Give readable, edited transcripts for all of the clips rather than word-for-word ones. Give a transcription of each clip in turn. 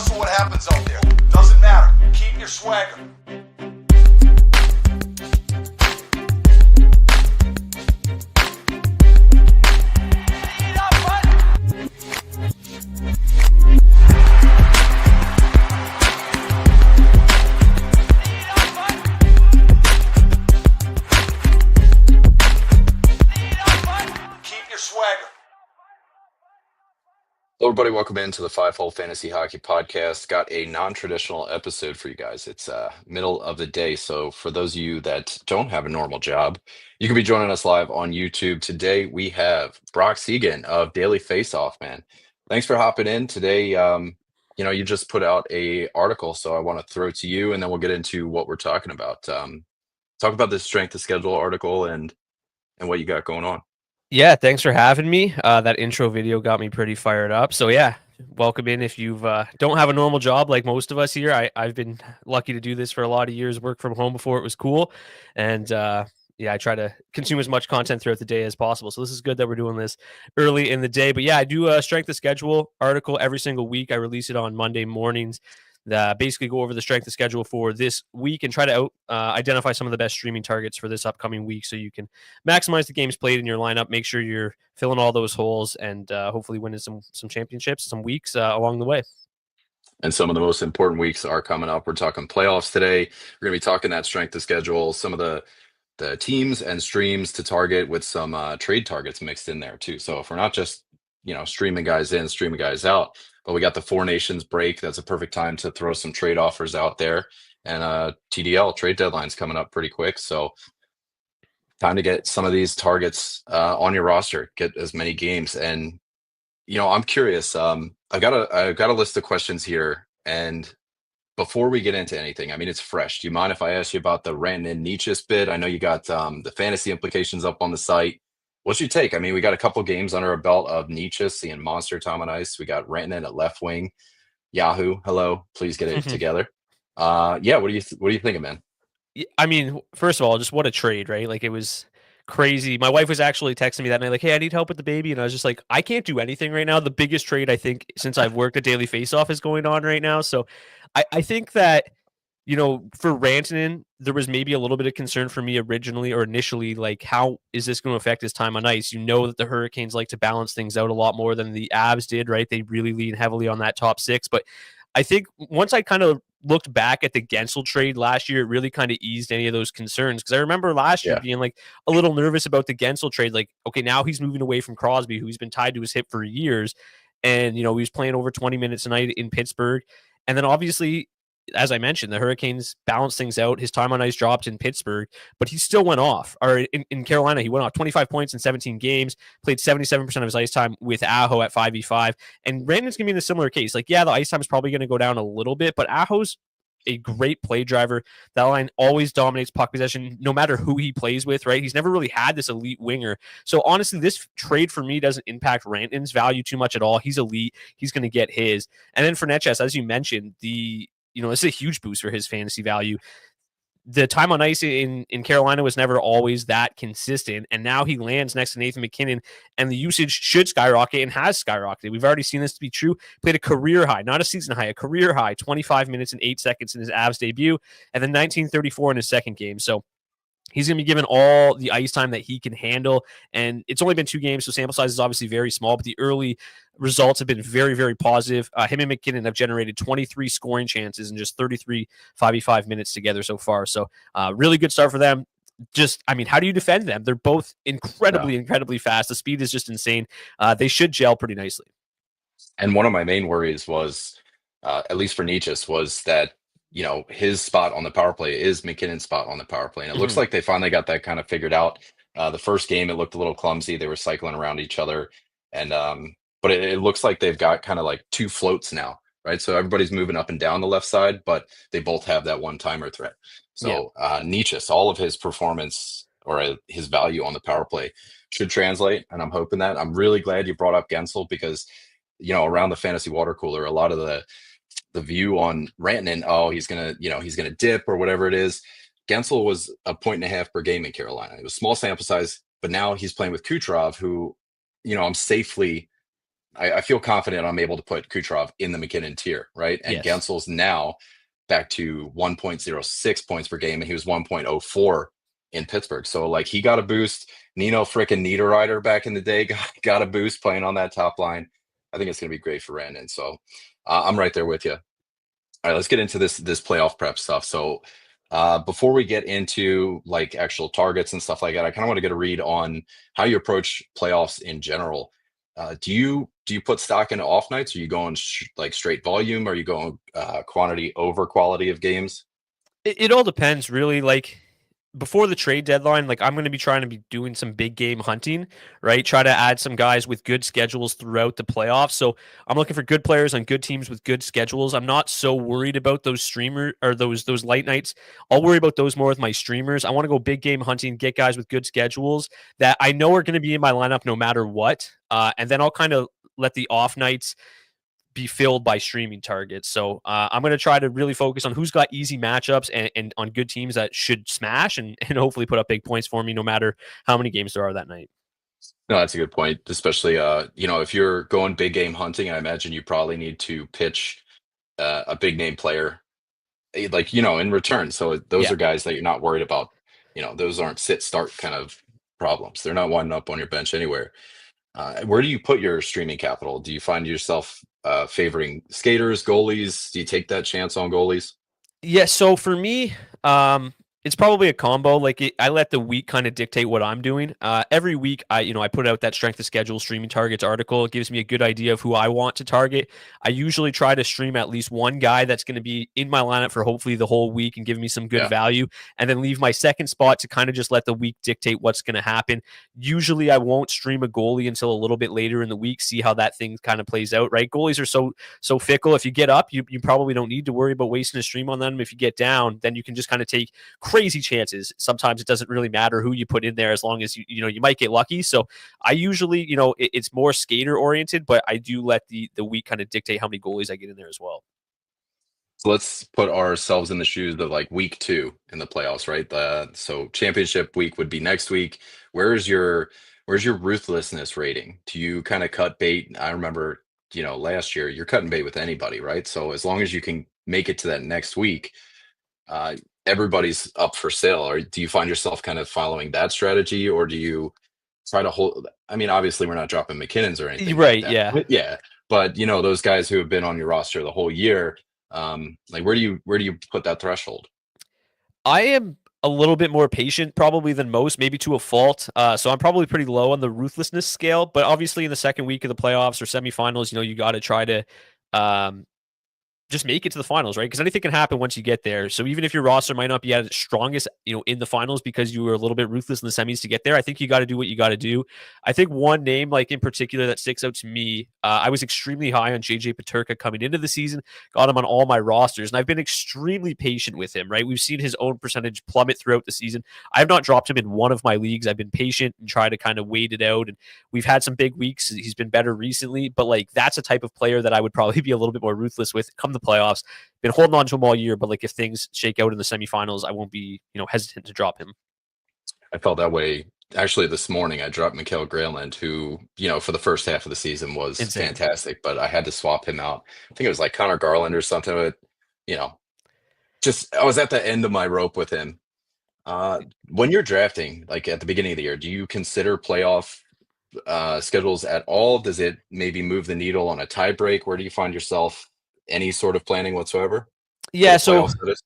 Regardless of what happens out there, doesn't matter. Keep your swagger. Hello, everybody. Welcome into the Five-Hole Fantasy Hockey Podcast. Got a non-traditional episode for you guys. It's middle of the day, so for those of you that don't have a normal job, you can be joining us live on YouTube. Today, we have Brock Seguin of Daily Faceoff, man. Thanks for hopping in today. You just put out a article, so I want to throw it to you, and then we'll get into what we're talking about. Talk about this strength of schedule article and what you got going on. Yeah, thanks for having me. That intro video got me pretty fired up. So yeah, welcome in. If you don't have a normal job like most of us here, I've been lucky to do this for a lot of years, work from home before it was cool. And I try to consume as much content throughout the day as possible. So this is good that we're doing this early in the day. But yeah, I do a strength of schedule article every single week. I release it on Monday mornings. Basically go over the strength of schedule for this week and try to identify some of the best streaming targets for this upcoming week so you can maximize the games played in your lineup, make sure you're filling all those holes, and hopefully winning some championships, some weeks along the way. And some of the most important weeks are coming up. We're talking playoffs today. We're going to be talking that strength of schedule, some of the teams and streams to target with some trade targets mixed in there too. So if we're not just streaming guys in, streaming guys out, but we got the Four Nations break. That's a perfect time to throw some trade offers out there. And TDL trade deadline's coming up pretty quick. So time to get some of these targets on your roster, get as many games. And, I'm curious. I've got a list of questions here. And before we get into anything, I mean, it's fresh. Do you mind if I ask you about the Rantanen and Nietzsche's bid? I know you got the fantasy implications up on the site. What's your take? I mean, we got a couple games under our belt of Nietzsche seeing monster time on ice. We got Rantanen at left wing. Yahoo, hello, please get it together. What do you think, man? I mean, first of all, just what a trade, right? Like, it was crazy. My wife was actually texting me that night, like, "Hey, I need help with the baby," and I was just like, "I can't do anything right now." The biggest trade I think since I've worked at Daily Faceoff is going on right now. So, I think that. For Rantanen, there was maybe a little bit of concern for me originally or initially, like, how is this going to affect his time on ice? You know that the Hurricanes like to balance things out a lot more than the Avs did, right? They really lean heavily on that top six. But I think once I kind of looked back at the Gensel trade last year, it really kind of eased any of those concerns. Because I remember last year being like a little nervous about the Gensel trade. Like, okay, now he's moving away from Crosby, who's been tied to his hip for years. And, he was playing over 20 minutes a night in Pittsburgh. And then obviously, as I mentioned, the Hurricanes balanced things out. His time on ice dropped in Pittsburgh, but he still went off. Or in Carolina, he went off 25 points in 17 games, played 77% of his ice time with Aho at 5v5. And Rantanen's going to be in a similar case. Like, yeah, the ice time is probably going to go down a little bit, but Aho's a great play driver. That line always dominates puck possession, no matter who he plays with, right? He's never really had this elite winger. So honestly, this trade for me doesn't impact Rantanen's value too much at all. He's elite. He's going to get his. And then for Netchess, as you mentioned, this is a huge boost for his fantasy value. The time on ice in Carolina was never always that consistent, and now he lands next to Nathan MacKinnon, and the usage should skyrocket and has skyrocketed. We've already seen this to be true. Played a career high, not a season high, a career high, 25 minutes and 8 seconds in his Avs debut, and then 19:34 in his second game. So he's going to be given all the ice time that he can handle, and it's only been 2 games, so sample size is obviously very small, but the early results have been very, very positive. Him and MacKinnon have generated 23 scoring chances in just 33 5v5 minutes together so far. So really good start for them. How do you defend them? They're both incredibly fast. The speed is just insane. They should gel pretty nicely. And one of my main worries was, at least for Nietzsche, was that his spot on the power play is MacKinnon's spot on the power play. And it looks like they finally got that kind of figured out. The first game, it looked a little clumsy. They were cycling around each other. And but it looks like they've got kind of like 2 floats now, right? So everybody's moving up and down the left side, but they both have that one-timer threat. So Nietzsche, all of his performance or his value on the power play should translate. And I'm hoping that. I'm really glad you brought up Gensel because, around the fantasy water cooler, a lot of the view on Rantanen, he's gonna dip or whatever it is. Gensel was 1.5 points per game in Carolina. It was small sample size, but now he's playing with Kucherov, who, I'm safely I feel confident I'm able to put Kucherov in the McKinnon tier, right? And Yes. Gensel's now back to 1.06 points per game, and he was 1.04 in Pittsburgh. So like he got a boost. Nino frickin' Niederreiter back in the day got a boost playing on that top line. I think it's going to be great for Randon. So I'm right there with you. All right, let's get into this playoff prep stuff. So before we get into like actual targets and stuff like that, I kind of want to get a read on how you approach playoffs in general. Do you put stock into off nights? Are you going like straight volume? Are you going quantity over quality of games? It all depends, really. Like before the trade deadline, like I'm going to be trying to be doing some big game hunting, right? Try to add some guys with good schedules throughout the playoffs. So I'm looking for good players on good teams with good schedules. I'm not so worried about those streamer or those light nights. I'll worry about those more with my streamers. I want to go big game hunting, get guys with good schedules that I know are going to be in my lineup no matter what. And then I'll kind of let the off nights be filled by streaming targets. So I'm going to try to really focus on who's got easy matchups and on good teams that should smash and hopefully put up big points for me no matter how many games there are that night. No, that's a good point. Especially, if you're going big game hunting, I imagine you probably need to pitch a big name player, like in return. So those Yeah. are guys that you're not worried about. Those aren't sit start kind of problems. They're not winding up on your bench anywhere. Where do you put your streaming capital? Do you find yourself favoring skaters, goalies? Do you take that chance on goalies? Yeah, so for me, it's probably a combo. Like I let the week kind of dictate what I'm doing. Every week, I put out that strength of schedule streaming targets article. It gives me a good idea of who I want to target. I usually try to stream at least one guy that's going to be in my lineup for hopefully the whole week and give me some good Yeah. value, and then leave my second spot to kind of just let the week dictate what's going to happen. Usually, I won't stream a goalie until a little bit later in the week, see how that thing kind of plays out. Right, goalies are so fickle. If you get up, you probably don't need to worry about wasting a stream on them. If you get down, then you can just kind of take crazy chances. Sometimes it doesn't really matter who you put in there as long as you might get lucky. So I usually, it's more skater oriented, but I do let the week kind of dictate how many goalies I get in there as well. So let's put ourselves in the shoes of like week 2 in the playoffs, right? So championship week would be next week. Where's your ruthlessness rating? Do you kind of cut bait? I remember, last year you're cutting bait with anybody, right? So as long as you can make it to that next week, uh, everybody's up for sale. Or do you find yourself kind of following that strategy, or do you try to hold? I mean, obviously we're not dropping McKinnon's or anything like Right. that. Yeah. Yeah, but those guys who have been on your roster the whole year, like where do you put that threshold? I am a little bit more patient probably than most, maybe to a fault. So I'm probably pretty low on the ruthlessness scale, but obviously in the second week of the playoffs or semifinals, you got to try to um, just make it to the finals, right? Because anything can happen once you get there. So even if your roster might not be at its strongest, in the finals because you were a little bit ruthless in the semis to get there, I think you got to do what you got to do. I think one name, like in particular, that sticks out to me, I was extremely high on JJ Paterka coming into the season, got him on all my rosters, and I've been extremely patient with him, right? We've seen his own percentage plummet throughout the season. I have not dropped him in one of my leagues. I've been patient and try to kind of wait it out. And we've had some big weeks. He's been better recently, but like that's a type of player that I would probably be a little bit more ruthless with come the playoffs. Been holding on to him all year, but like if things shake out in the semifinals, I won't be, hesitant to drop him. I felt that way actually this morning. I dropped Mikael Granlund, who, for the first half of the season was Insane. fantastic, but I had to swap him out. I think it was like Connor Garland or something. But, you know, just I was at the end of my rope with him. When you're drafting, like at the beginning of the year, do you consider playoff schedules at all? Does it maybe move the needle on a tie break? Where do you find yourself? Any sort of planning whatsoever for Yeah, the so playoffs? That is?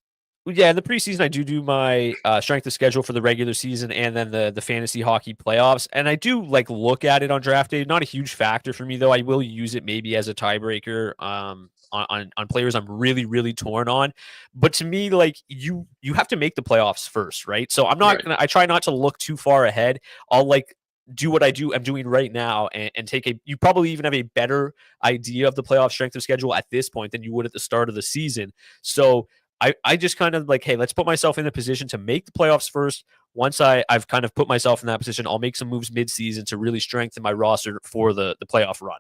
yeah, in the preseason, I do my strength of schedule for the regular season and then the fantasy hockey playoffs, and I do like look at it on draft day. Not a huge factor for me though. I will use it maybe as a tiebreaker on players I'm really really torn on. But to me, like you have to make the playoffs first, right? So I'm not Right. gonna. I try not to look too far ahead. I'll like do what I'm doing right now and take you probably even have a better idea of the playoff strength of schedule at this point than you would at the start of the season. So I just kind of like, hey, let's put myself in a position to make the playoffs first. Once I've kind of put myself in that position, I'll make some moves mid-season to really strengthen my roster for the playoff run.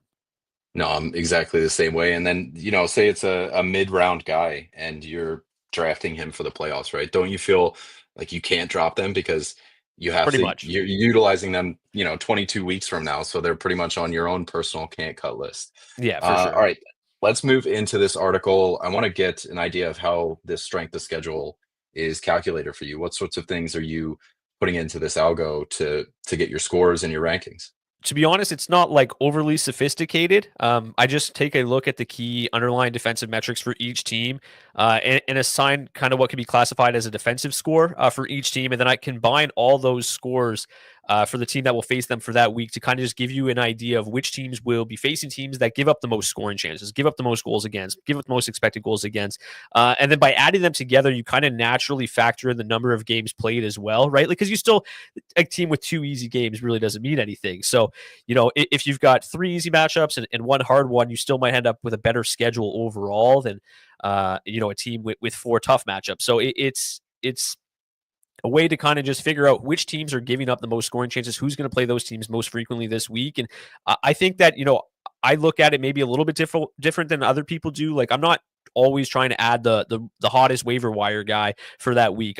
No, I'm exactly the same way. And then, say it's a mid-round guy and you're drafting him for the playoffs, right? Don't you feel like you can't drop them because You have Pretty to, much. you're utilizing them, 22 weeks from now. So they're pretty much on your own personal can't cut list. Yeah, for All sure. right. Let's move into this article. I want to get an idea of how this strength of schedule is calculated for you. What sorts of things are you putting into this algo to get your scores and your rankings? To be honest, it's not like overly sophisticated. I just take a look at the key underlying defensive metrics for each team, and assign kind of what can be classified as a defensive score for each team, and then I combine all those scores for the team that will face them for that week to kind of just give you an idea of which teams will be facing teams that give up the most scoring chances, give up the most goals against, give up the most expected goals against, and then by adding them together, you kind of naturally factor in the number of games played as well, right? Because you still a team with 2 easy games really doesn't mean anything. So if you've got 3 easy matchups and one hard one, you still might end up with a better schedule overall than a team with 4 tough matchups. So it's a way to kind of just figure out which teams are giving up the most scoring chances, who's going to play those teams most frequently this week. And I think that, I look at it maybe a little bit different than other people do. Like, I'm not always trying to add the hottest waiver wire guy for that week.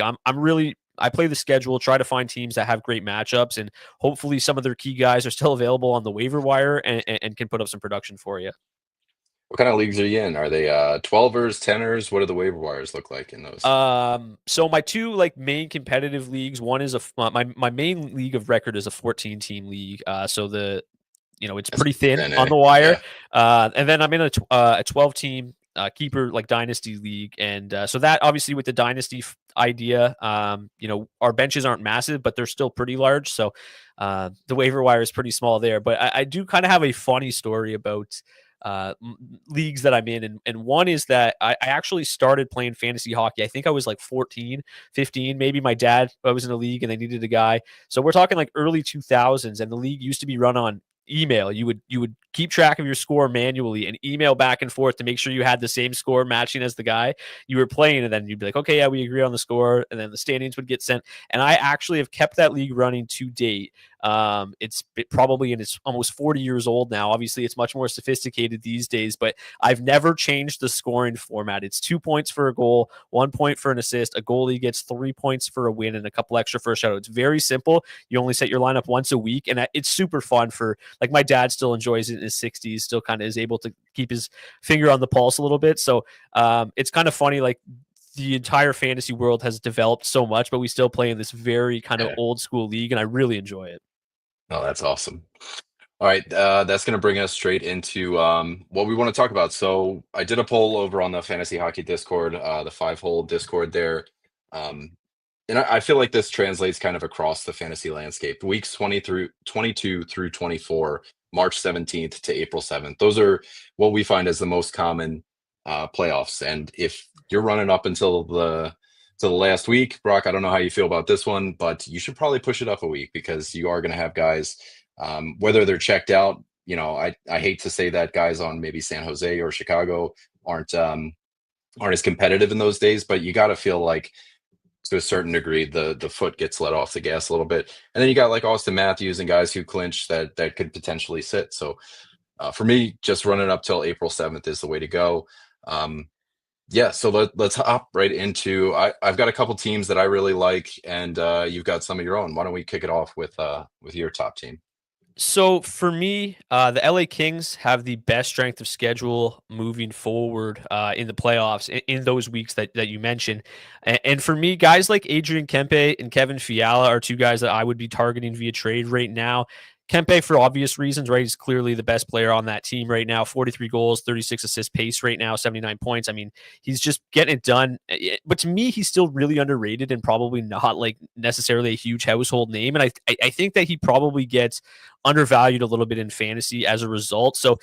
I play the schedule, try to find teams that have great matchups, and hopefully some of their key guys are still available on the waiver wire and can put up some production for you. What kind of leagues are you in? Are they 12ers, 10ers? What do the waiver wires look like in those? So my 2 main competitive leagues, one is my main league of record is a 14-team league. So it's That's pretty thin thin, on eh? the wire. Yeah. And then I'm in a 12-team keeper dynasty league, and so that obviously with the dynasty idea, our benches aren't massive, but they're still pretty large. So the waiver wire is pretty small there. But I do kind of have a funny story about leagues that I'm in, and one is that I actually started playing fantasy hockey. I think I was like 14, 15, maybe. My dad was in a league and they needed a guy, so we're talking like early 2000s, and the league used to be run on email. You would keep track of your score manually and email back and forth to make sure you had the same score matching as the guy you were playing, and then you'd be like, okay, yeah, we agree on the score, and then the standings would get sent. And I actually have kept that league running to date. It's probably, and it's almost 40 years old now. Obviously, it's much more sophisticated these days, but I've never changed the scoring format. It's 2 points for a goal, 1 point for an assist. A goalie gets 3 points for a win and a couple extra for a shutout. It's very simple. You only set your lineup once a week, and it's super fun for, like, my dad still enjoys it in his 60s, still kind of is able to keep his finger on the pulse a little bit. So it's kind of funny, like, the entire fantasy world has developed so much, but we still play in this very kind of old school league, and I really enjoy it. Oh, that's awesome. All right, that's going to bring us straight into what we want to talk about. So I did a poll over on the Fantasy Hockey Discord, the 5-hole Discord there. And I feel like this translates kind of across the fantasy landscape. Weeks 22 through 24, March 17th to April 7th. Those are what we find as the most common playoffs. And if you're running up until the last week, Brock, I don't know how you feel about this one, but you should probably push it up a week, because you are going to have guys, whether they're checked out. I hate to say that guys on maybe San Jose or Chicago aren't as competitive in those days, but you got to feel like, to a certain degree, the foot gets let off the gas a little bit. And then you got like Austin Matthews and guys who clinch that could potentially sit. So for me, just running up till April 7th is the way to go. Yeah, so let's hop right into. I've got a couple teams that I really like, and you've got some of your own. Why don't we kick it off with your top team? So for me, the LA Kings have the best strength of schedule moving forward in the playoffs in those weeks that you mentioned. And for me, guys like Adrian Kempe and Kevin Fiala are 2 guys that I would be targeting via trade right now. Kempe, for obvious reasons, right? He's clearly the best player on that team right now. 43 goals, 36 assist pace right now, 79 points. I mean, he's just getting it done. But to me, he's still really underrated and probably not like necessarily a huge household name. And I think that he probably gets undervalued a little bit in fantasy as a result. So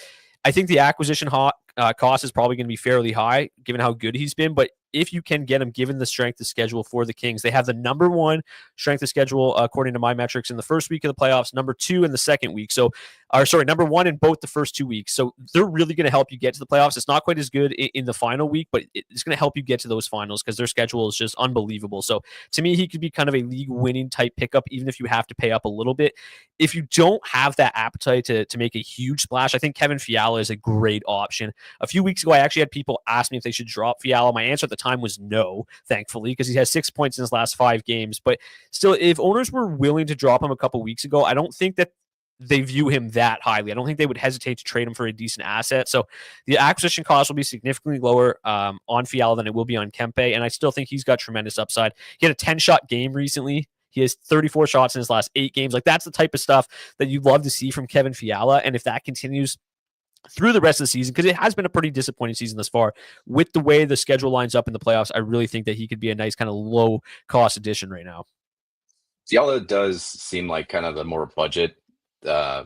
I think the acquisition cost is probably going to be fairly high given how good he's been. But if you can get him, given the strength of schedule for the Kings, they have the number 1 strength of schedule according to my metrics in the first week of the playoffs, number 2 in the second week. So Number one in both the first 2 weeks. So they're really going to help you get to the playoffs. It's not quite as good in the final week, but it's going to help you get to those finals because their schedule is just unbelievable. So to me, he could be kind of a league winning type pickup, even if you have to pay up a little bit. If you don't have that appetite to make a huge splash, I think Kevin Fiala is a great option. A few weeks ago, I actually had people ask me if they should drop Fiala. My answer at the time was no, thankfully, because he has 6 points in his last 5 games. But still, if owners were willing to drop him a couple weeks ago, I don't think that they view him that highly. I don't think they would hesitate to trade him for a decent asset. So the acquisition cost will be significantly lower on Fiala than it will be on Kempe, and I still think he's got tremendous upside. He had a 10-shot game recently. He has 34 shots in his last 8 games. Like, that's the type of stuff that you'd love to see from Kevin Fiala, and if that continues through the rest of the season, because it has been a pretty disappointing season thus far, with the way the schedule lines up in the playoffs, I really think that he could be a nice kind of low-cost addition right now. Fiala does seem like kind of the more budget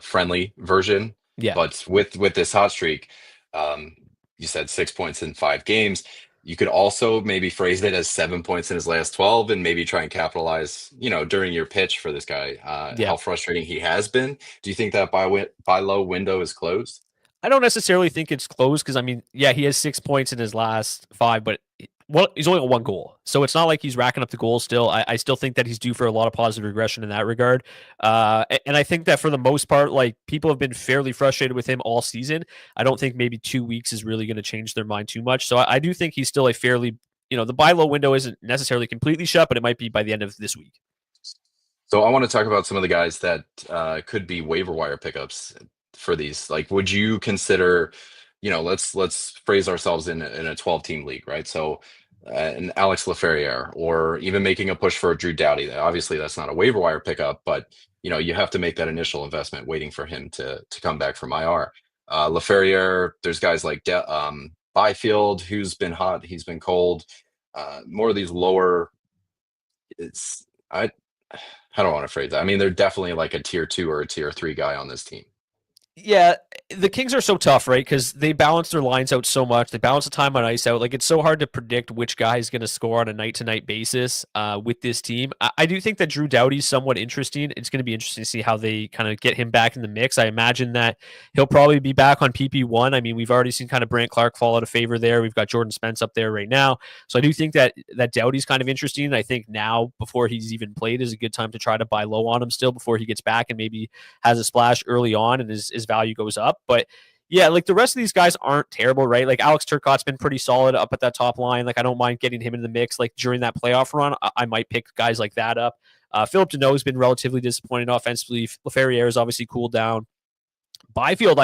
friendly version. Yeah. But with this hot streak, you said 6 points in 5 games. You could also maybe phrase it as 7 points in his last 12 and maybe try and capitalize, during your pitch for this guy, how frustrating he has been. Do you think that buy low window is closed? I don't necessarily think it's closed because, he has 6 points in his last 5, but he's only got 1 goal. So it's not like he's racking up the goals still. I still think that he's due for a lot of positive regression in that regard. And I think that for the most part, like, people have been fairly frustrated with him all season. I don't think maybe 2 weeks is really going to change their mind too much. So I do think he's still a fairly, the buy low window isn't necessarily completely shut, but it might be by the end of this week. So I want to talk about some of the guys that could be waiver wire pickups for these. Like, would you consider, let's phrase ourselves in a 12-team league, right? So an Alex Laferriere, or even making a push for a Drew Doughty. Obviously, that's not a waiver wire pickup, but you have to make that initial investment waiting for him to come back from IR. Laferriere, there's guys like Byfield, who's been hot, he's been cold. More of these lower. I don't want to phrase that. I mean, they're definitely like a tier 2 or a tier 3 guy on this team. Yeah, the Kings are so tough, right? Because they balance their lines out so much. They balance the time on ice out. Like, it's so hard to predict which guy is going to score on a night-to-night basis with this team. I do think that Drew Doughty's somewhat interesting. It's going to be interesting to see how they kind of get him back in the mix. I imagine that he'll probably be back on PP1. I mean, we've already seen kind of Brant Clark fall out of favor there. We've got Jordan Spence up there right now. So I do think that Doughty's kind of interesting. I think now, before he's even played, is a good time to try to buy low on him still before he gets back and maybe has a splash early on and his value goes up. But yeah, like, the rest of these guys aren't terrible, right? Like, Alex Turcotte's been pretty solid up at that top line. Like, I don't mind getting him in the mix. Like, during that playoff run, I might pick guys like that up. Philip Deneau has been relatively disappointing offensively. Laferriere has obviously cooled down. Byfield,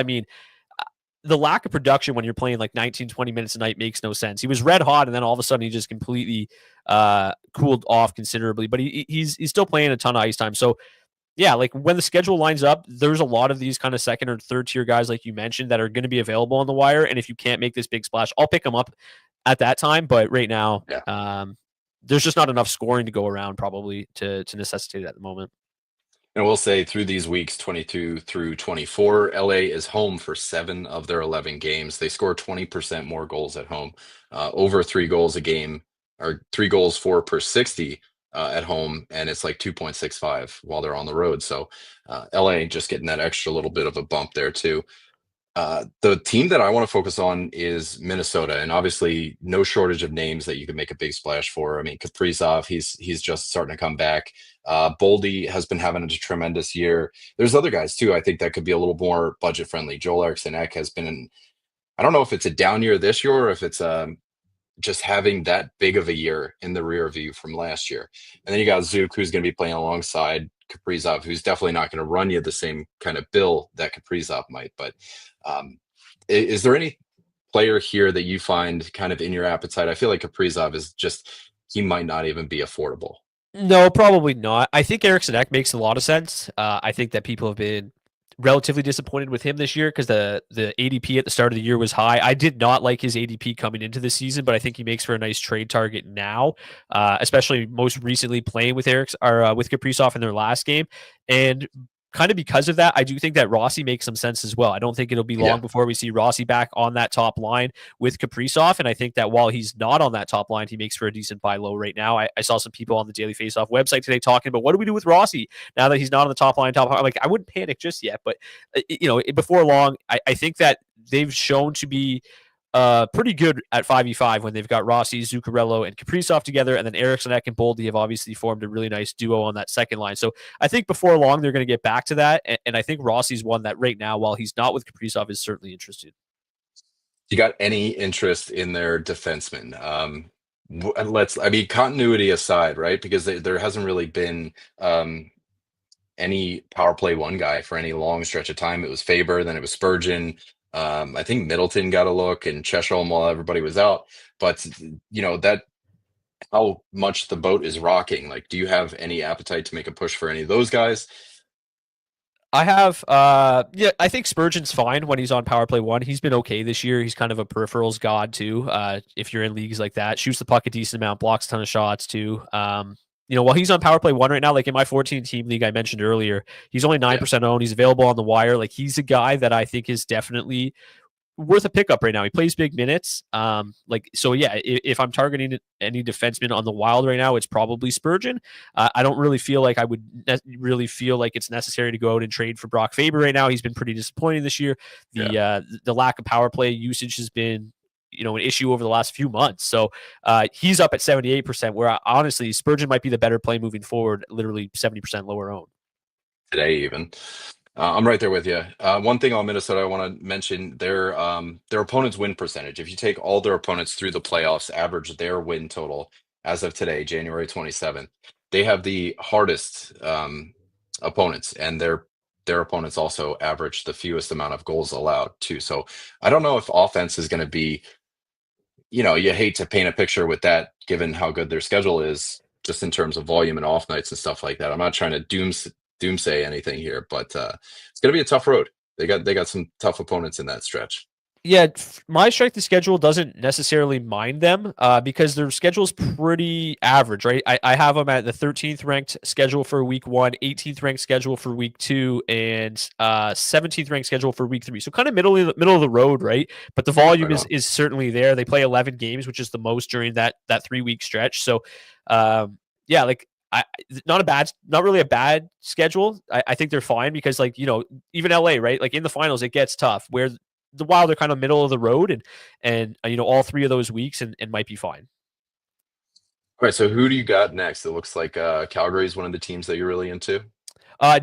the lack of production when you're playing like 19, 20 minutes a night makes no sense. He was red hot, and then all of a sudden he just completely cooled off considerably. But he's still playing a ton of ice time. So yeah, like, when the schedule lines up, there's a lot of these kind of second or third tier guys, like you mentioned, that are going to be available on the wire. And if you can't make this big splash, I'll pick them up at that time. But right now, there's just not enough scoring to go around probably to necessitate it at the moment. And we'll say through these weeks, 22 through 24, LA is home for 7 of their 11 games. They score 20% more goals at home, over 3 goals a game, or 3 goals for per 60. At home, and it's like 2.65 while they're on the road. So LA just getting that extra little bit of a bump there too. The team that I want to focus on is Minnesota, and obviously no shortage of names that you can make a big splash for. I mean, Kaprizov, he's just starting to come back. Boldy has been having a tremendous year. There's other guys too, I think, that could be a little more budget friendly. Joel Eriksson Ek has been I don't know if it's a down year this year or if it's just having that big of a year in the rear view from last year. And then you got Zook, who's going to be playing alongside Kaprizov, who's definitely not going to run you the same kind of bill that Kaprizov might. But is there any player here that you find kind of in your appetite? I feel like Kaprizov is just, he might not even be affordable. No, probably not. I think Eriksson Ek makes a lot of sense. I think that people have been relatively disappointed with him this year because the ADP at the start of the year was high. I did not like his ADP coming into the season, but I think he makes for a nice trade target now, especially most recently playing with with Kaprizov in their last game. And kind of because of that, I do think that Rossi makes some sense as well. I don't think it'll be long before we see Rossi back on that top line with Kaprizov. And I think that while he's not on that top line, he makes for a decent buy low right now. I saw some people on the Daily Faceoff website today talking about what do we do with Rossi now that he's not on the top line. I'm like, I wouldn't panic just yet, but before long, I think that they've shown to be pretty good at 5v5 when they've got Rossi, Zuccarello, and Kaprizov together, and then Eriksson and Boldy have obviously formed a really nice duo on that second line. So I think before long they're going to get back to that, and I think Rossi's one that right now, while he's not with Kaprizov, is certainly interested. You got any interest in their defensemen? Continuity aside, right? Because there hasn't really been any power play one guy for any long stretch of time. It was Faber, then it was Spurgeon. I think Middleton got a look, and Cheshire while everybody was out. But that how much the boat is rocking. Like, do you have any appetite to make a push for any of those guys? I have, I think Spurgeon's fine when he's on power play one. He's been okay this year. He's kind of a peripherals god too. If you're in leagues like that, shoots the puck a decent amount, blocks a ton of shots too. While he's on power play one right now, like in my 14 team league I mentioned earlier, he's only 9% owned. He's available on the wire. Like, he's a guy that I think is definitely worth a pickup right now. He plays big minutes. If I'm targeting any defenseman on the Wild right now, it's probably Spurgeon. I don't really feel like I would really feel like it's necessary to go out and trade for Brock Faber right now. He's been pretty disappointing this year. The lack of power play usage has been an issue over the last few months. So he's up at 78%, where honestly Spurgeon might be the better play moving forward, literally 70% lower owned. Today even. I'm right there with you. One thing on Minnesota I want to mention, their opponent's win percentage. If you take all their opponents through the playoffs, average their win total as of today, January 27th, they have the hardest opponents, and their opponents also average the fewest amount of goals allowed too. So I don't know if offense is going to be, you hate to paint a picture with that given how good their schedule is, just in terms of volume and off nights and stuff like that. I'm not trying to doomsay anything here, but it's going to be a tough road. They got some tough opponents in that stretch. Yeah, my strength of schedule doesn't necessarily mind them because their schedule is pretty average, right? I have them at the 13th ranked schedule for week 1, 18th ranked schedule for week 2, and 17th ranked schedule for week 3. So kind of middle of the road, right? But the volume is certainly there. They play 11 games, which is the most during that 3-week stretch. So not really a bad schedule. I think they're fine because even LA, right? Like in the finals, it gets tough where the Wild are kind of middle of the road and all 3 of those weeks and might be fine. All right. So who do you got next? It looks like Calgary is one of the teams that you're really into.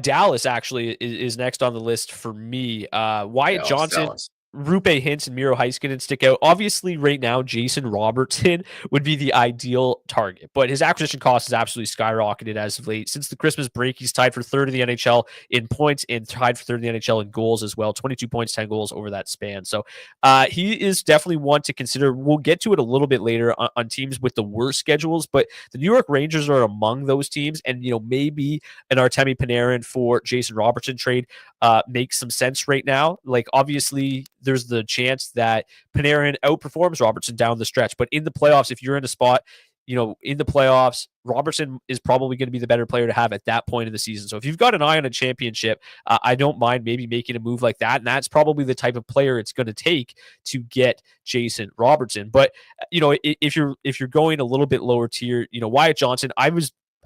Dallas actually is next on the list for me. Wyatt Johnson, Dallas. Rupe Hintz, and Miro Heiskanen stick out. Obviously, right now, Jason Robertson would be the ideal target, but his acquisition cost has absolutely skyrocketed as of late. Since the Christmas break, he's tied for third in the NHL in points and tied for third in the NHL in goals as well. 22 points, 10 goals over that span. So he is definitely one to consider. We'll get to it a little bit later on teams with the worst schedules, but the New York Rangers are among those teams, and maybe an Artemi Panarin for Jason Robertson trade makes some sense right now. Like, obviously, there's the chance that Panarin outperforms Robertson down the stretch. But in the playoffs, if you're in a spot, in the playoffs, Robertson is probably going to be the better player to have at that point in the season. So if you've got an eye on a championship, I don't mind maybe making a move like that. And that's probably the type of player it's going to take to get Jason Robertson. But, if you're going a little bit lower tier, Wyatt Johnson,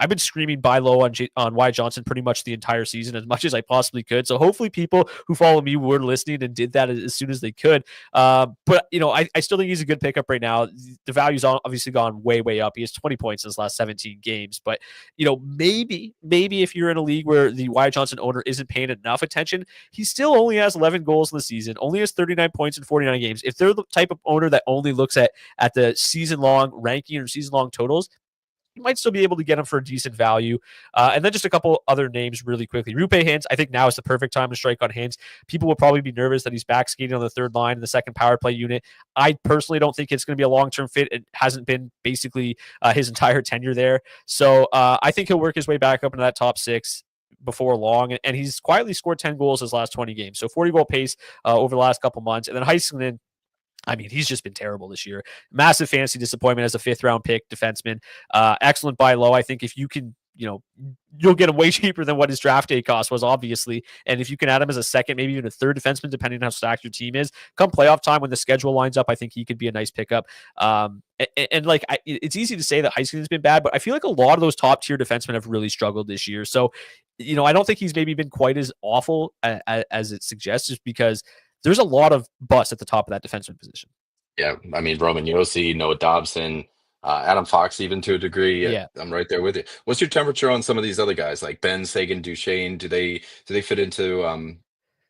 I've been screaming buy low on Wyatt Johnson pretty much the entire season as much as I possibly could. So hopefully people who follow me were listening and did that as soon as they could. But I still think he's a good pickup right now. The value's obviously gone way, way up. He has 20 points in his last 17 games. But, maybe if you're in a league where the Wyatt Johnson owner isn't paying enough attention, he still only has 11 goals in the season, only has 39 points in 49 games. If they're the type of owner that only looks at the season-long ranking or season-long totals, you might still be able to get him for a decent value. And then just a couple other names really quickly. Rupe Hintz, I think now is the perfect time to strike on Hintz. People will probably be nervous that he's back skating on the third line in the second power play unit. I personally don't think it's going to be a long-term fit. It hasn't been basically his entire tenure there. So I think he'll work his way back up into that top 6 before long. And he's quietly scored 10 goals his last 20 games. So 40-goal pace over the last couple months. And then Heiskanen, he's just been terrible this year. Massive fantasy disappointment as a 5th round pick defenseman. Excellent buy low. I think if you can you'll get him way cheaper than what his draft day cost was, obviously. And if you can add him as a second, maybe even a third defenseman, depending on how stacked your team is, come playoff time when the schedule lines up, I think he could be a nice pickup. It's easy to say that Heiskanen's been bad, but I feel like a lot of those top tier defensemen have really struggled this year. So, I don't think he's maybe been quite as awful as it suggests, just because there's a lot of busts at the top of that defenseman position. Yeah, I mean Roman Yossi, Noah Dobson, Adam Fox, even to a degree. Yeah. I'm right there with you. What's your temperature on some of these other guys like Ben, Seguin, Duchesne? Do they fit into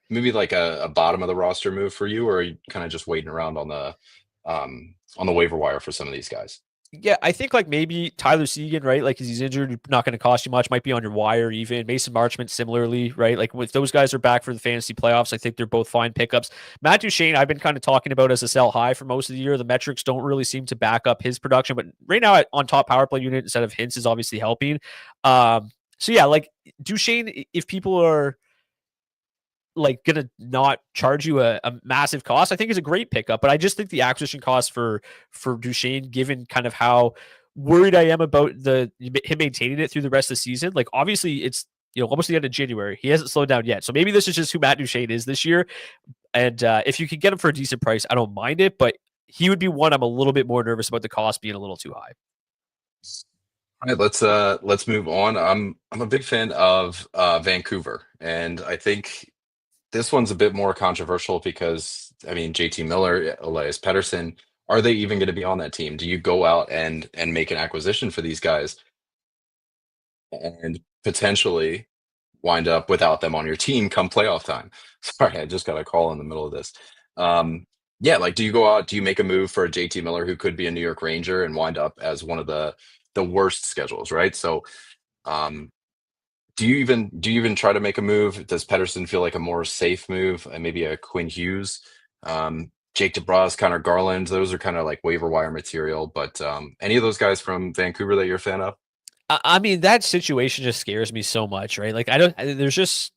maybe like a bottom of the roster move for you, or are you kind of just waiting around on the waiver wire for some of these guys? Yeah, I think like maybe Tyler Seguin, right? Like, 'cause he's injured, not going to cost you much. Might be on your wire even. Mason Marchment similarly, right? Like, if those guys are back for the fantasy playoffs, I think they're both fine pickups. Matt Duchesne, I've been kind of talking about as a sell high for most of the year. The metrics don't really seem to back up his production, but right now on top power play unit instead of Hintz is obviously helping. So yeah, like Duchesne, if people are like gonna not charge you a massive cost, I think is a great pickup. But I just think the acquisition cost for Duchesne, given kind of how worried I am about him maintaining it through the rest of the season. Like, obviously it's almost the end of January. He hasn't slowed down yet. So maybe this is just who Matt Duchesne is this year. And if you can get him for a decent price, I don't mind it, but he would be one I'm a little bit more nervous about the cost being a little too high. All right, let's move on. I'm a big fan of Vancouver, and I think this one's a bit more controversial because I mean JT Miller, Elias Pettersson, are they even going to be on that team? Do you go out and make an acquisition for these guys and potentially wind up without them on your team come playoff time? Sorry, I just got a call in the middle of this. Yeah, like do you go out, do you make a move for a JT Miller who could be a New York Ranger and wind up as one of the worst schedules, right? So um do you even try to make a move? Does Pedersen feel like a more safe move? And maybe a Quinn Hughes, Jake DeBrus, Connor Garland. Those are kind of like waiver wire material. But any of those guys from Vancouver that you're a fan of? I mean, that situation just scares me so much, right? Like, there's just,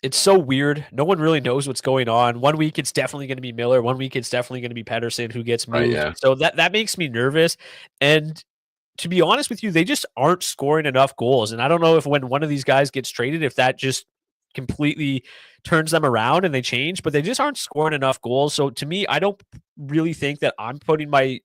it's so weird. No one really knows what's going on. One week it's definitely going to be Miller. One week it's definitely going to be Pedersen who gets Right. moved. Yeah. So that makes me nervous. And to be honest with you, they just aren't scoring enough goals. And I don't know if when one of these guys gets traded, if that just completely turns them around and they change, but they just aren't scoring enough goals. So to me, I don't really think that I'm putting my,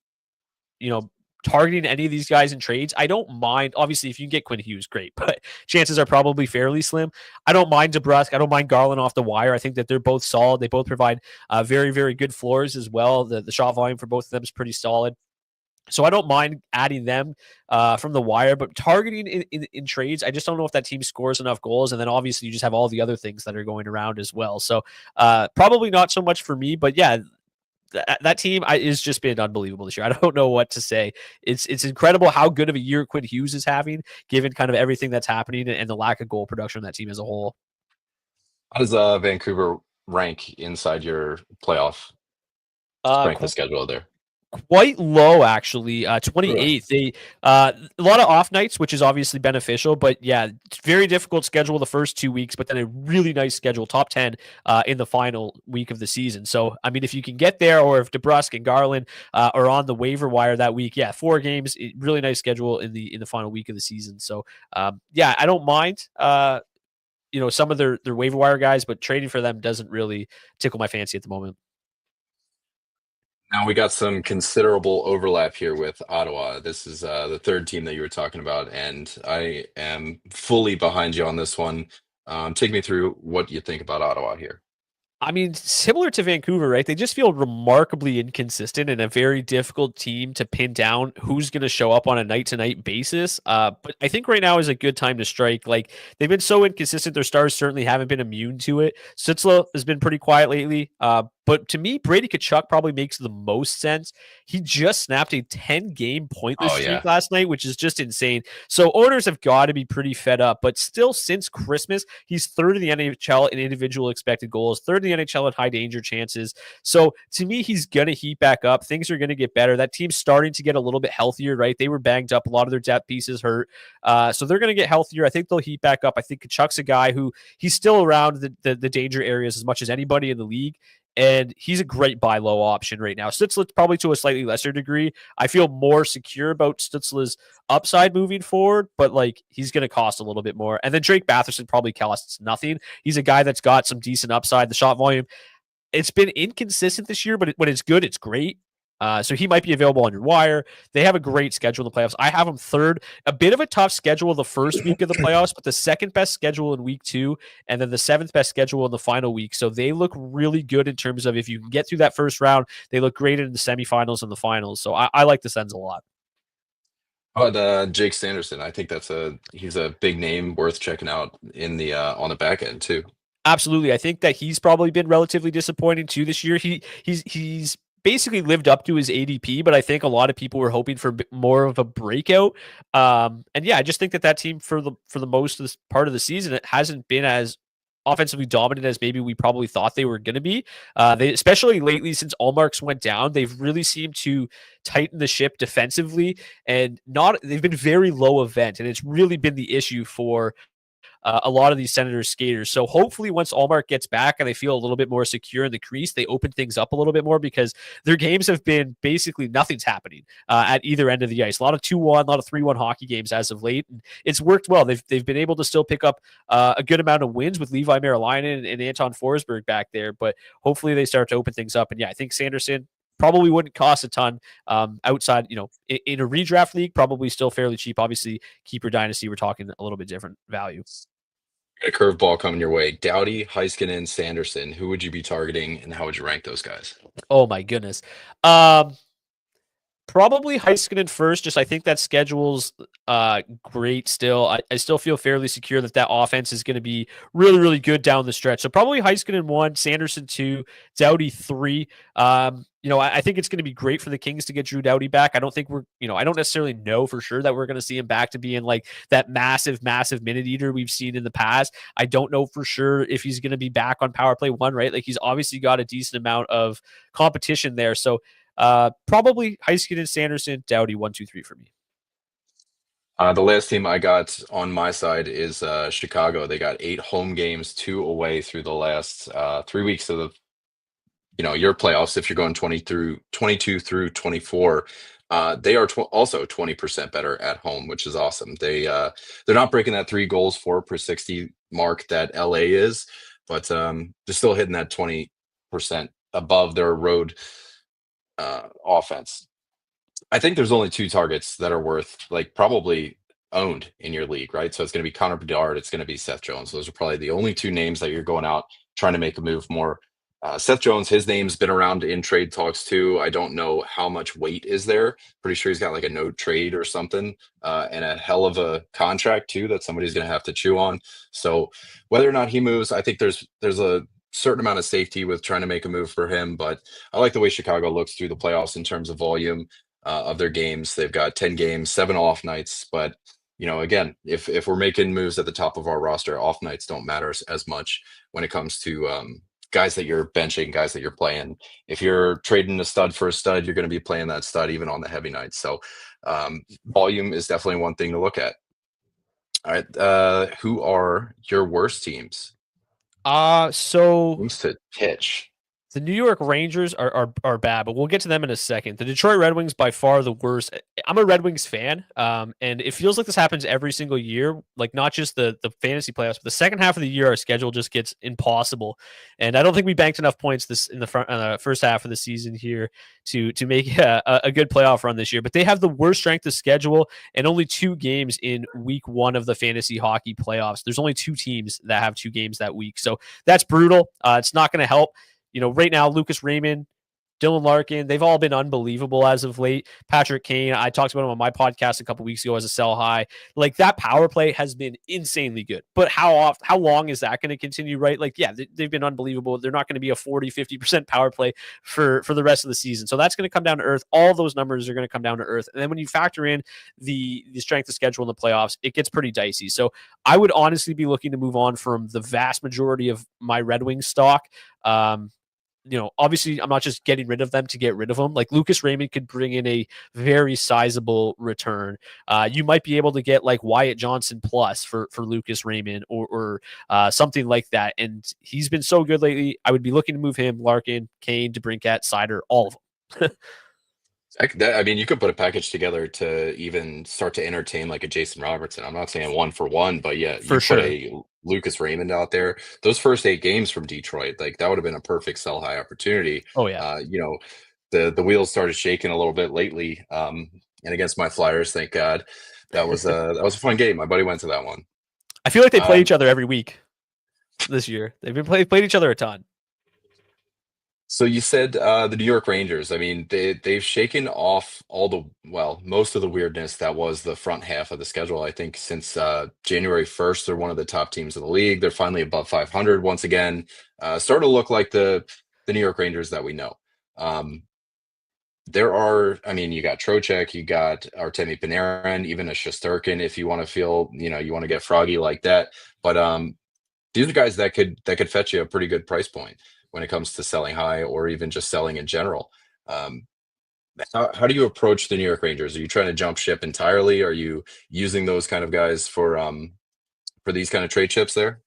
you know, targeting any of these guys in trades. I don't mind. Obviously, if you can get Quinn Hughes, great, but chances are probably fairly slim. I don't mind DeBrusque. I don't mind Garland off the wire. I think that they're both solid. They both provide very, very good floors as well. The shot volume for both of them is pretty solid. So I don't mind adding them from the wire, but targeting in trades, I just don't know if that team scores enough goals. And then obviously you just have all the other things that are going around as well. So probably not so much for me, but yeah, that team is just been unbelievable this year. I don't know what to say. It's incredible how good of a year Quinn Hughes is having, given kind of everything that's happening and the lack of goal production of that team as a whole. How does Vancouver rank inside your playoff strength of schedule there? Quite low, actually. 28th. Really? They a lot of off nights, which is obviously beneficial, but yeah, it's very difficult schedule the first 2 weeks, but then a really nice schedule, top 10 in the final week of the season. So I mean, if you can get there, or if DeBrusque and Garland are on the waiver wire that week, yeah, 4 games, really nice schedule in the final week of the season. So yeah, I don't mind some of their waiver wire guys, but trading for them doesn't really tickle my fancy at the moment. Now we got some considerable overlap here with Ottawa. This is the third team that you were talking about, and I am fully behind you on this one. Take me through what you think about Ottawa here. I mean, similar to Vancouver, right? They just feel remarkably inconsistent and a very difficult team to pin down who's going to show up on a night-to-night basis. But I think right now is a good time to strike. Like, they've been so inconsistent, their stars certainly haven't been immune to it. Stutzla has been pretty quiet lately. But to me, Brady Tkachuk probably makes the most sense. He just snapped a 10-game pointless streak last night, which is just insane. So owners have got to be pretty fed up. But still, since Christmas, he's third in the NHL in individual expected goals, third in the NHL at high danger chances. So to me, he's going to heat back up. Things are going to get better. That team's starting to get a little bit healthier, right? They were banged up. A lot of their depth pieces hurt. So they're going to get healthier. I think they'll heat back up. I think Tkachuk's a guy who he's still around the danger areas as much as anybody in the league. and he's a great buy low option right now. Stützle probably to a slightly lesser degree. I feel more secure about Stützle's upside moving forward, but like he's going to cost a little bit more. And then Drake Batherson probably costs nothing. He's a guy that's got some decent upside. The shot volume, it's been inconsistent this year, but when it's good, it's great. So he might be available on your wire. They have a great schedule in the playoffs. I have them third. A bit of a tough schedule the first week of the playoffs, but the second best schedule in week 2, and then the 7th best schedule in the final week. So they look really good in terms of if you can get through that first round, they look great in the semifinals and the finals. So I like the Sens a lot. But Jake Sanderson, I think he's a big name worth checking out in the on the back end too. Absolutely. I think that he's probably been relatively disappointing too this year. He's basically lived up to his ADP, but I think a lot of people were hoping for more of a breakout. And yeah, I just think that team for the most of this part of the season, it hasn't been as offensively dominant as maybe we probably thought they were going to be. They, especially lately since Allmarks went down, they've really seemed to tighten the ship defensively, and they've been very low event, and it's really been the issue for a lot of these Senators skaters. So hopefully once Allmark gets back and they feel a little bit more secure in the crease, they open things up a little bit more, because their games have been basically nothing's happening at either end of the ice. A lot of 2-1, a lot of 3-1 hockey games as of late. And it's worked well. They've been able to still pick up a good amount of wins with Levi Marilainen and Anton Forsberg back there, but hopefully they start to open things up. And yeah, I think Sanderson probably wouldn't cost a ton outside, in a redraft league, probably still fairly cheap. Obviously, keeper dynasty, we're talking a little bit different value. A curveball coming your way. Doughty, Heiskanen, Sanderson. Who would you be targeting, and how would you rank those guys? Oh my goodness. Probably Heiskanen first. Just I think that schedule's great still. I still feel fairly secure that offense is going to be really, really good down the stretch. So probably Heiskanen 1, Sanderson 2, Doughty 3. I think it's going to be great for the Kings to get Drew Doughty back. I don't think I don't necessarily know for sure that we're going to see him back to being like that massive, massive minute eater we've seen in the past. I don't know for sure if he's going to be back on power play 1, right? Like he's obviously got a decent amount of competition there. So probably Heiskanen, Sanderson, Doughty 1, 2, 3 for me. The last team I got on my side is Chicago. They got 8 home games, 2 away through the last 3 weeks of the your playoffs. If you're going 22 through 24, they are also 20% better at home, which is awesome. They're not breaking that 3 goals for per 60 mark that LA is, but they're still hitting that 20% above their road offense. I think there's only 2 targets that are worth probably owned in your league, right? So it's going to be Connor Bedard, it's going to be Seth Jones. Those are probably the only 2 names that you're going out trying to make a move more. Seth Jones, his name's been around in trade talks too. I don't know how much weight is there. Pretty sure he's got like a no trade or something, and a hell of a contract too that somebody's going to have to chew on. So whether or not he moves, I think there's a certain amount of safety with trying to make a move for him. But I like the way Chicago looks through the playoffs in terms of volume of their games. They've got 10 games, 7 off nights, but again, if we're making moves at the top of our roster, off nights don't matter as much when it comes to guys that you're benching, guys that you're playing. If you're trading a stud for a stud, you're going to be playing that stud even on the heavy nights. So volume is definitely one thing to look at. All right. Who are your worst teams? So Who's to pitch? the New York Rangers are bad, but we'll get to them in a second. The Detroit Red Wings, by far the worst. I'm a Red Wings fan, and it feels like this happens every single year. Like not just the fantasy playoffs, but the second half of the year, our schedule just gets impossible. And I don't think we banked enough points in the first half of the season here to make a good playoff run this year. But they have the worst strength of schedule and only 2 games in week 1 of the fantasy hockey playoffs. There's only 2 teams that have 2 games that week, so that's brutal. It's not going to help. Right now, Lucas Raymond, Dylan Larkin, they've all been unbelievable as of late. Patrick Kane, I talked about him on my podcast a couple weeks ago as a sell high. Like that power play has been insanely good. But how long is that going to continue, right? Like, yeah, they've been unbelievable. They're not going to be a 40-50% power play for the rest of the season. So that's going to come down to earth. All those numbers are going to come down to earth. And then when you factor in the strength of schedule in the playoffs, it gets pretty dicey. So I would honestly be looking to move on from the vast majority of my Red Wings stock. obviously I'm not just getting rid of them to get rid of them. Like Lucas Raymond could bring in a very sizable return. You might be able to get like Wyatt Johnson plus for Lucas Raymond or something like that. And he's been so good lately. I would be looking to move him, Larkin, Kane, DeBrincat, Sider, all of them. I mean, you could put a package together to even start to entertain like a Jason Robertson. I'm not saying one for one, but yeah, For you put sure. a Lucas Raymond out there. Those first 8 games from Detroit, like that would have been a perfect sell high opportunity. Oh yeah. The wheels started shaking a little bit lately, and against my Flyers, thank God. That was a fun game. My buddy went to that one. I feel like they play Um, each other every week this year. They've been played each other a ton. So you said the New York Rangers. I mean, they've shaken off most of the weirdness that was the front half of the schedule. I think since January 1st, they're one of the top teams in the league. They're finally above 500 once again. Starting to look like the New York Rangers that we know. I mean, you got Trocheck, you got Artemi Panarin, even a Shesterkin if you want to feel, you want to get froggy like that. But these are guys that could fetch you a pretty good price point when it comes to selling high or even just selling in general. Um, how do you approach the New York Rangers? Are you trying to jump ship entirely? Are you using those kind of guys for these kind of trade chips there?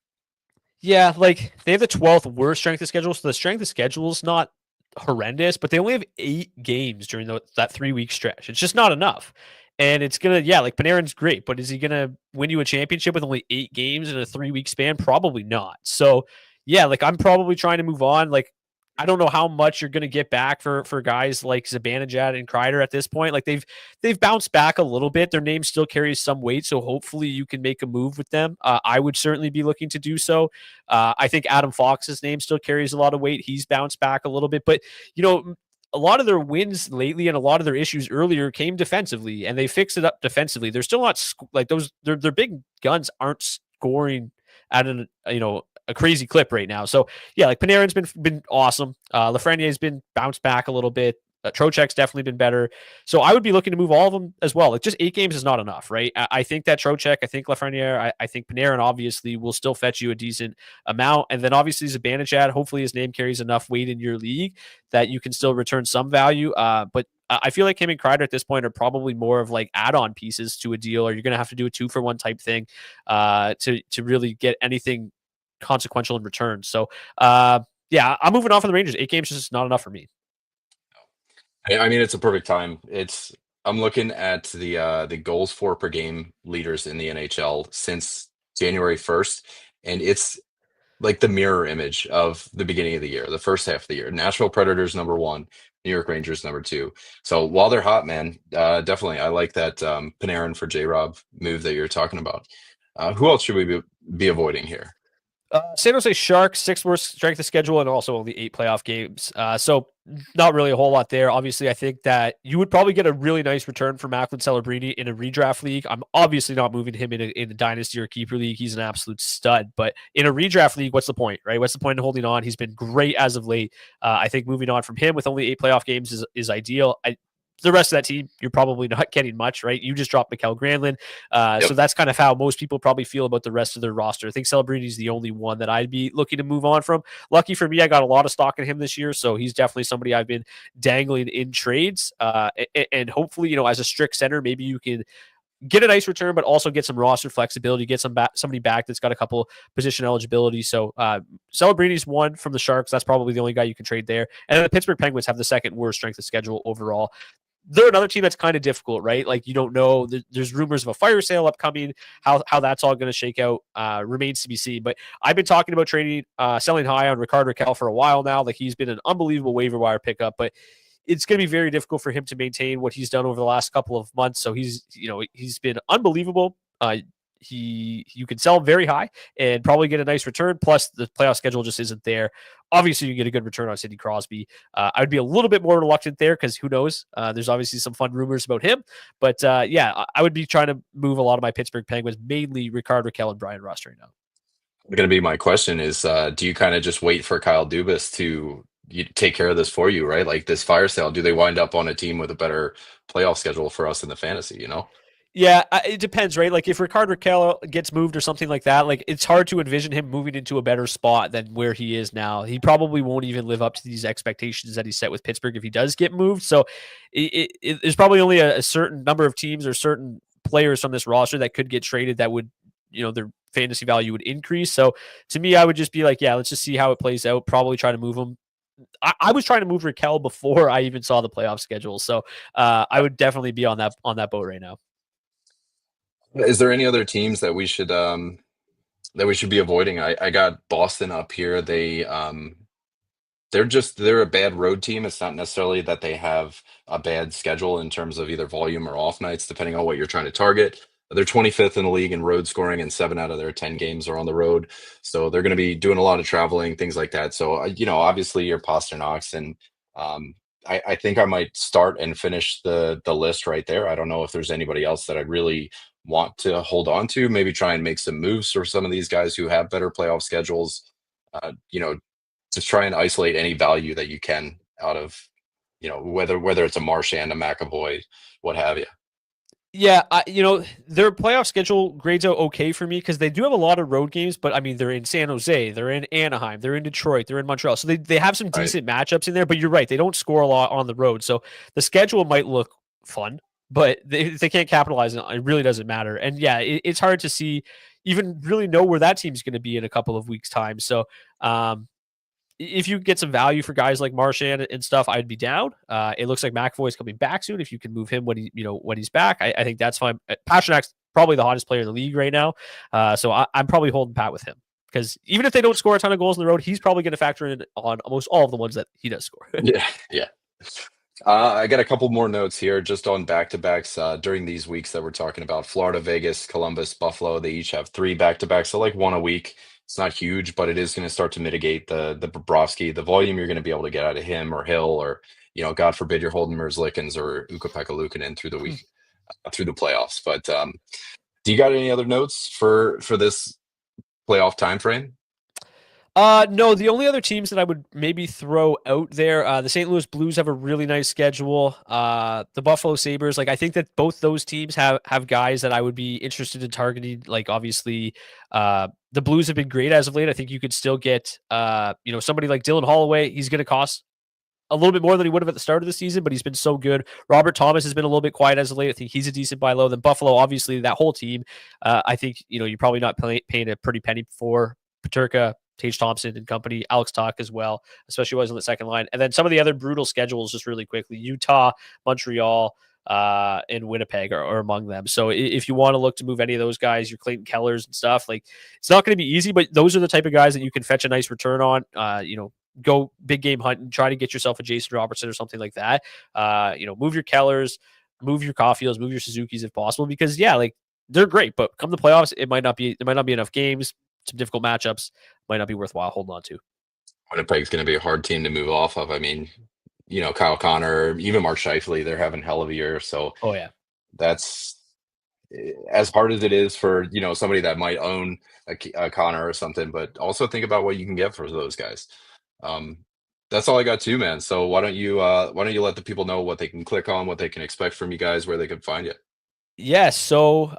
Yeah, like they have the 12th worst strength of schedule, so the strength of schedule is not horrendous, but they only have 8 games during that 3 week stretch. It's just not enough. And it's gonna, yeah, like Panarin's great, but is he gonna win you a championship with only 8 games in a 3 week span? Probably not. So yeah, like I'm probably trying to move on. Like I don't know how much you're gonna get back for guys like Zibanejad and Kreider at this point. Like they've bounced back a little bit. Their name still carries some weight, so hopefully you can make a move with them. I would certainly be looking to do so. I think Adam Fox's name still carries a lot of weight. He's bounced back a little bit, but a lot of their wins lately and a lot of their issues earlier came defensively, and they fixed it up defensively. They're still not like those. Their big guns aren't scoring at a crazy clip right now. So yeah, like Panarin's been awesome. Lafreniere's been bounced back a little bit. Trocheck's definitely been better. So I would be looking to move all of them as well. Like just 8 games is not enough, right? I think that Trocheck, I think Lafreniere, I think Panarin obviously will still fetch you a decent amount. And then obviously Zibanejad, hopefully his name carries enough weight in your league that you can still return some value. But I feel like him and Kreider at this point are probably more of like add-on pieces to a deal, or you're going to have to do a 2-for-1 type thing to really get anything consequential in return. So yeah, I'm moving on from the Rangers. 8 games is just not enough for me. I mean, it's a perfect time. I'm looking at the goals for per game leaders in the NHL since January 1st, and it's like the mirror image of the beginning of the year, the first half of the year. Nashville Predators number one, New York Rangers number two. So while they're hot, man, definitely I like that Panarin for J Rob move that you're talking about. Who else should we be avoiding here? San Jose Sharks, 6th worst strength of schedule, and also only 8 playoff games. So not really a whole lot there. Obviously, I think that you would probably get a really nice return for Macklin Celebrini in a redraft league. I'm obviously not moving him in a dynasty or keeper league. He's an absolute stud. But in a redraft league, what's the point, right? What's the point in holding on? He's been great as of late. I think moving on from him with only 8 playoff games is ideal. The rest of that team, you're probably not getting much, right? You just dropped Mikael Granlund. Yep. So that's kind of how most people probably feel about the rest of their roster. I think Celebrini is the only one that I'd be looking to move on from. Lucky for me, I got a lot of stock in him this year, so he's definitely somebody I've been dangling in trades. And hopefully, as a strict center, maybe you can get a nice return, but also get some roster flexibility, get somebody back that's got a couple position eligibility. So Celebrini's one from the Sharks. That's probably the only guy you can trade there. And then the Pittsburgh Penguins have the 2nd worst strength of schedule overall. They're another team that's kind of difficult, right? Like you don't know. There's rumors of a fire sale upcoming. How that's all going to shake out remains to be seen. But I've been talking about selling high on Rickard Rakell for a while now. Like he's been an unbelievable waiver wire pickup, but it's going to be very difficult for him to maintain what he's done over the last couple of months. So he's been unbelievable. You can sell very high and probably get a nice return. Plus, the playoff schedule just isn't there. Obviously, you get a good return on Sidney Crosby. I would be a little bit more reluctant there because who knows? There's obviously some fun rumors about him. But yeah, I would be trying to move a lot of my Pittsburgh Penguins, mainly Rickard Rakell and Brian Rust right now. Going to be my question is, do you kind of just wait for Kyle Dubas to take care of this for you, right? Like this fire sale, do they wind up on a team with a better playoff schedule for us in the fantasy, Yeah, it depends, right? Like if Rickard Rakell gets moved or something like that, like it's hard to envision him moving into a better spot than where he is now. He probably won't even live up to these expectations that he set with Pittsburgh if he does get moved. So there's probably only a certain number of teams or certain players from this roster that could get traded that would, their fantasy value would increase. So to me, I would just be like, yeah, let's just see how it plays out. Probably try to move him. I was trying to move Rakell before I even saw the playoff schedule. So I would definitely be on that boat right now. Is there any other teams that we should be avoiding? I got Boston up here. They're a bad road team. It's not necessarily that they have a bad schedule in terms of either volume or off nights, depending on what you're trying to target. They're 25th in the league in road scoring, and 7 out of their 10 games are on the road. So they're going to be doing a lot of traveling, things like that. So, obviously you're Pasternak, and I think I might start and finish the list right there. I don't know if there's anybody else that I really want to hold on to. Maybe try and make some moves for some of these guys who have better playoff schedules. Uh, you know, just try and isolate any value that you can out of, whether it's a Marchand, a McAvoy, what have you. Yeah, their playoff schedule grades out okay for me because they do have a lot of road games, but I mean, they're in San Jose, they're in Anaheim, they're in Detroit, they're in Montreal. So they have some decent matchups in there, but you're right, they don't score a lot on the road. So the schedule might look fun, but if they can't capitalize on it, it really doesn't matter. And yeah, it's hard to see, even really know where that team's going to be in a couple of weeks' time. So, if you get some value for guys like Marchand and stuff, I'd be down. It looks like McAvoy is coming back soon. If you can move him when he's back, I think that's fine. Pasternak's probably the hottest player in the league right now, so I'm probably holding pat with him because even if they don't score a ton of goals on the road, he's probably going to factor in on almost all of the ones that he does score. Yeah. I got a couple more notes here just on back-to-backs during these weeks that we're talking about. Florida, Vegas, Columbus, Buffalo, they each have 3 back-to-backs, so like 1 a week. It's not huge, but it is going to start to mitigate the Bobrovsky, the volume you're going to be able to get out of him or Hill, or God forbid you're holding Merzlikins or Ukko-Pekka Luukkonen through the week, through the playoffs. But do you got any other notes for this playoff time frame? No, the only other teams that I would maybe throw out there, the St. Louis Blues have a really nice schedule. The Buffalo Sabres, like I think that both those teams have guys that I would be interested in targeting. Like obviously, the Blues have been great as of late. I think you could still get, somebody like Dylan Holloway. He's going to cost a little bit more than he would have at the start of the season, but he's been so good. Robert Thomas has been a little bit quiet as of late. I think he's a decent buy low. Then Buffalo, obviously, that whole team. I think you're probably not paying a pretty penny for Peterka, Tage Thompson and company, Alex Tuch as well, especially was on the second line. And then some of the other brutal schedules just really quickly. Utah, Montreal, and Winnipeg are among them. So if you want to look to move any of those guys, your Clayton Kellers and stuff, like it's not going to be easy, but those are the type of guys that you can fetch a nice return on. Go big game hunt and try to get yourself a Jason Robertson or something like that. Move your Kellers, move your Caulfields, move your Suzuki's if possible, because like they're great, but come the playoffs, there might not be enough games, some difficult matchups, might not be worthwhile holding on to. Winnipeg's going to be a hard team to move off of. I mean, Kyle Connor, even Mark Scheifele, they're having hell of a year. So that's as hard as it is for, somebody that might own a Connor or something, but also think about what you can get for those guys. That's all I got too, man. So why don't you let the people know what they can click on, what they can expect from you guys, where they can find you? Yeah. So,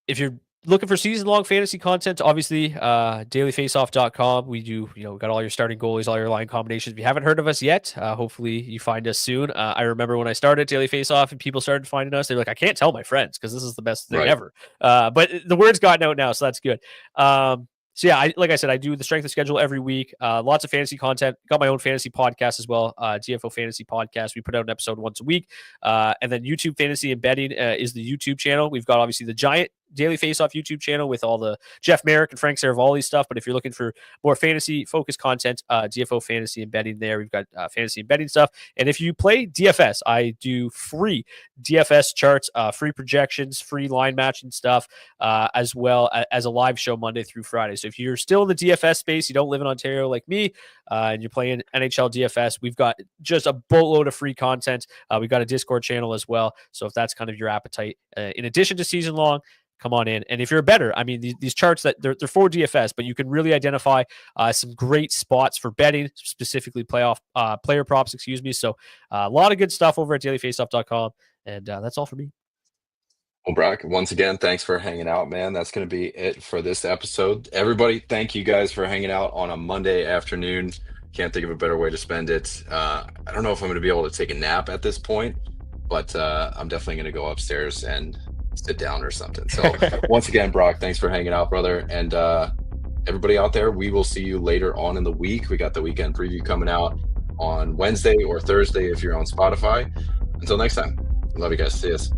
if you're looking for season-long fantasy content, obviously, dailyfaceoff.com. We do, got all your starting goalies, all your line combinations. If you haven't heard of us yet, hopefully you find us soon. I remember when I started Daily Faceoff and people started finding us, they're like, I can't tell my friends because this is the best thing ever. But the word's gotten out now, so that's good. So yeah, like I said, I do the strength of schedule every week. Lots of fantasy content. Got my own fantasy podcast as well. DFO Fantasy Podcast. We put out an episode once a week. And then YouTube Fantasy and Betting is the YouTube channel. We've got obviously the giant Daily Face-Off YouTube channel with all the Jeff Merrick and Frank Saravalli stuff. But if you're looking for more fantasy-focused content, DFO Fantasy and Betting there. We've got fantasy and betting stuff. And if you play DFS, I do free DFS charts, free projections, free line matching stuff, as well as a live show Monday through Friday. So if you're still in the DFS space, you don't live in Ontario like me, and you're playing NHL DFS, we've got just a boatload of free content. We've got a Discord channel as well. So if that's kind of your appetite, in addition to season long, come on in. And if you're better, I mean, these charts that they're for DFS, but you can really identify some great spots for betting, specifically player props, So a lot of good stuff over at dailyfaceoff.com. And that's all for me. Well, Brock, once again, thanks for hanging out, man. That's going to be it for this episode. Everybody, thank you guys for hanging out on a Monday afternoon. Can't think of a better way to spend it. I don't know if I'm going to be able to take a nap at this point, but I'm definitely going to go upstairs and sit down or something. So once again, Brock, thanks for hanging out, brother. And everybody out there, we will see you later on in the week. We got the weekend preview coming out on Wednesday or Thursday if you're on Spotify. Until next time, love you guys. See us.